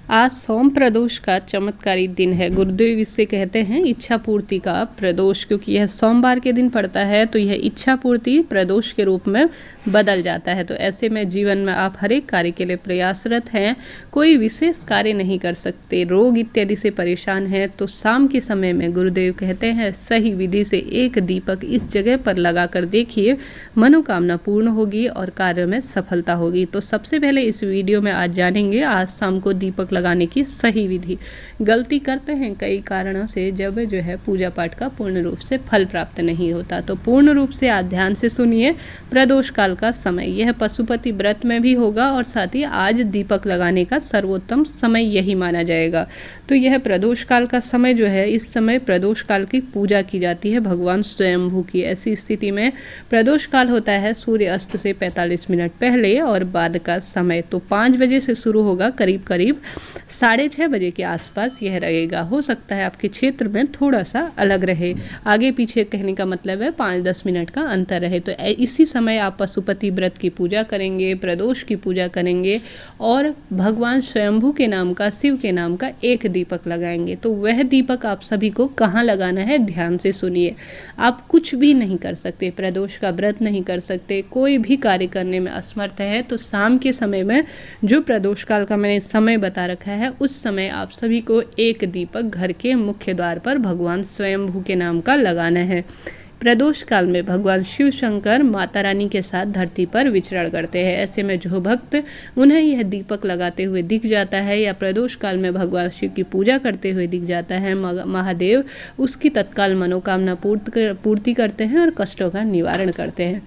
आज सोम प्रदोष का चमत्कारी दिन है। गुरुदेव इससे कहते हैं इच्छा पूर्ति का प्रदोष, क्योंकि यह सोमवार के दिन पड़ता है तो यह इच्छा पूर्ति प्रदोष के रूप में बदल जाता है। तो ऐसे में जीवन में आप हर एक कार्य के लिए प्रयासरत हैं, कोई विशेष कार्य नहीं कर सकते, रोग इत्यादि से परेशान हैं, तो शाम के समय में गुरुदेव कहते हैं सही विधि से एक दीपक इस जगह पर लगा कर देखिए, मनोकामना पूर्ण होगी और कार्य में सफलता होगी। तो सबसे पहले इस वीडियो में आज जानेंगे आज शाम को दीपक लगाने की सही विधि। गलती करते हैं कई कारणों से, जब जो है पूजा पाठ का पूर्ण रूप से फल प्राप्त नहीं होता। तो पूर्ण रूप से आज ध्यान से सुनिए, प्रदोष काल का समय यह पशुपति व्रत में भी होगा और साथ ही आज दीपक लगाने का सर्वोत्तम समय यही माना जाएगा। तो यह प्रदोष काल का समय जो है, इस समय प्रदोष काल की पूजा की जाती है भगवान स्वयंभू की। ऐसी स्थिति में प्रदोष काल होता है सूर्य अस्त से 45 मिनट पहले और बाद का समय। तो 5 बजे से शुरू होगा, करीब करीब 6:30 बजे के आसपास यह रहेगा। हो सकता है आपके क्षेत्र में थोड़ा सा अलग रहे, आगे पीछे कहने का मतलब है 5-10 मिनट का अंतर रहे। तो इसी समय आप पशुपति व्रत की पूजा करेंगे, प्रदोष की पूजा करेंगे और भगवान स्वयंभू के नाम का, शिव के नाम का एक दीपक लगाएंगे। तो वह दीपक आप सभी को कहाँ लगाना है, ध्यान से सुनिए। आप कुछ भी नहीं कर सकते, प्रदोष का व्रत नहीं कर सकते, कोई भी कार्य करने में असमर्थ है, तो शाम के समय में जो प्रदोष काल का मैंने समय बता रखा है, उस समय आप सभी को एक दीपक घर के मुख्य द्वार पर भगवान स्वयंभू के नाम का लगाना है। प्रदोष काल में भगवान शिव शंकर माता रानी के साथ धरती पर विचरण करते हैं। ऐसे में जो भक्त उन्हें यह दीपक लगाते हुए दिख जाता है या प्रदोष काल में भगवान शिव की पूजा करते हुए दिख जाता है, महादेव उसकी तत्काल मनोकामना पूर्ति करते हैं और कष्टों का निवारण करते हैं।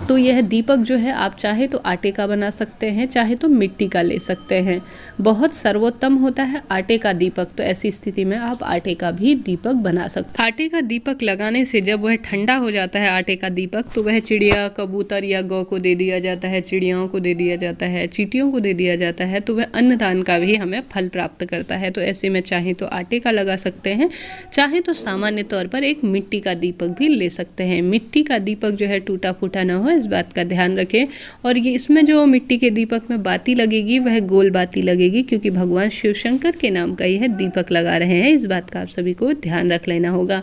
तो यह दीपक जो है, आप चाहे तो आटे का बना सकते हैं, चाहे तो मिट्टी का ले सकते हैं। बहुत सर्वोत्तम होता है आटे का दीपक। तो ऐसी स्थिति में आप आटे का भी दीपक बना सकते हैं। आटे का दीपक लगाने से जब वह ठंडा हो जाता है आटे का दीपक, तो वह चिड़िया, कबूतर या गौ को दे दिया जाता है, चिड़ियाओं को दे दिया जाता है, चींटियों को दे दिया जाता है। तो वह अन्नदान का भी हमें फल प्राप्त करता है। तो ऐसे में चाहे तो आटे का लगा सकते हैं, चाहे तो सामान्य तौर पर एक मिट्टी का दीपक भी ले सकते हैं। मिट्टी का दीपक जो है टूटा फूटा न हो, इस बात का ध्यान रखें। और ये इसमें जो मिट्टी के दीपक में बाती लगेगी वह गोल बाती लगेगी, क्योंकि भगवान शिव शंकर के नाम का यह दीपक लगा रहे हैं। इस बात का आप सभी को ध्यान रख लेना होगा।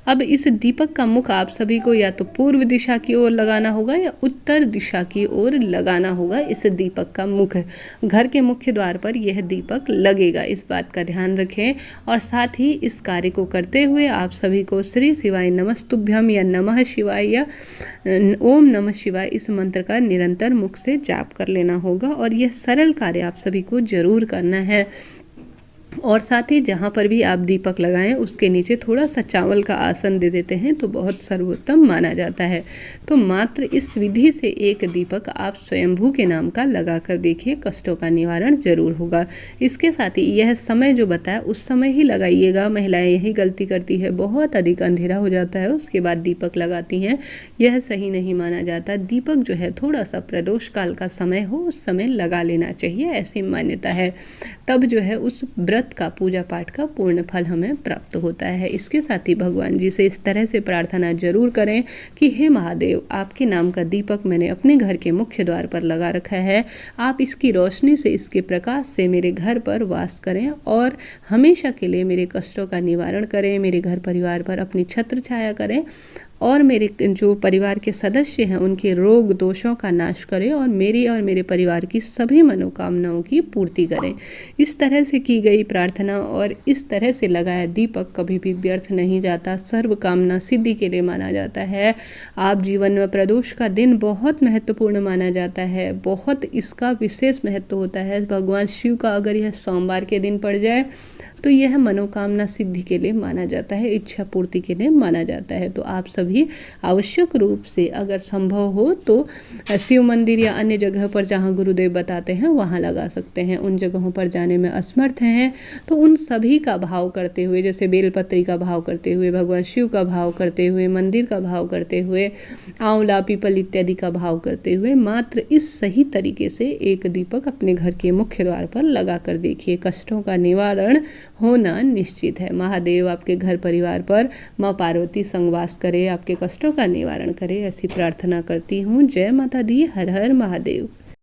अब इस दीपक का मुख आप सभी को या तो पूर्व दिशा की ओर लगाना होगा या उत्तर दिशा की ओर लगाना होगा। इस दीपक का मुख घर के मुख्य द्वार पर यह दीपक लगेगा, इस बात का ध्यान रखें। और साथ ही इस कार्य को करते हुए आप सभी को श्री शिवाय नमस्तुभ्यम या नमः शिवाय या ओम नमः शिवाय इस मंत्र का निरंतर मुख से जाप कर लेना होगा। और यह सरल कार्य आप सभी को जरूर करना है। और साथ ही जहाँ पर भी आप दीपक लगाएं उसके नीचे थोड़ा सा चावल का आसन दे देते हैं तो बहुत सर्वोत्तम माना जाता है। तो मात्र इस विधि से एक दीपक आप स्वयंभू के नाम का लगा कर देखिए, कष्टों का निवारण जरूर होगा। इसके साथ ही यह समय जो बताया उस समय ही लगाइएगा। महिलाएं यही गलती करती है, बहुत अधिक अंधेरा हो जाता है उसके बाद दीपक लगाती हैं, यह सही नहीं माना जाता। दीपक जो है थोड़ा सा प्रदोष काल का समय हो उस समय लगा लेना चाहिए, ऐसी मान्यता है। तब जो है उस व्रत का, पूजा पाठ का पूर्ण फल हमें प्राप्त होता है। इसके साथ ही भगवान जी से इस तरह से प्रार्थना जरूर करें कि हे महादेव, आपके नाम का दीपक मैंने अपने घर के मुख्य द्वार पर लगा रखा है, आप इसकी रोशनी से, इसके प्रकाश से मेरे घर पर वास करें और हमेशा के लिए मेरे कष्टों का निवारण करें, मेरे घर परिवार पर अपनी छत्र छाया करें और मेरे जो परिवार के सदस्य हैं उनके रोग दोषों का नाश करें और मेरी और मेरे परिवार की सभी मनोकामनाओं की पूर्ति करें। इस तरह से की गई प्रार्थना और इस तरह से लगाया दीपक कभी भी व्यर्थ नहीं जाता, सर्व कामना सिद्धि के लिए माना जाता है। आप जीवन में प्रदोष का दिन बहुत महत्वपूर्ण माना जाता है, बहुत इसका विशेष महत्व होता है। भगवान शिव का अगर यह सोमवार के दिन पड़ जाए तो यह मनोकामना सिद्धि के लिए माना जाता है, इच्छा पूर्ति के लिए माना जाता है। तो आप सभी आवश्यक रूप से अगर संभव हो तो शिव मंदिर या अन्य जगह पर जहां गुरुदेव बताते हैं वहां लगा सकते हैं। उन जगहों पर जाने में असमर्थ हैं तो उन सभी का भाव करते हुए, जैसे बेलपत्री का भाव करते हुए, भगवान शिव का भाव करते हुए, मंदिर का भाव करते हुए, आंवला पीपल इत्यादि का भाव करते हुए, मात्र इस सही तरीके से एक दीपक अपने घर के मुख्य द्वार पर लगा कर देखिए, कष्टों का निवारण होना निश्चित है। महादेव आपके घर परिवार पर, माँ पार्वती संवास करे, आपके कष्टों का निवारण करे, ऐसी प्रार्थना करती हूँ। जय माता दी, हर हर महादेव।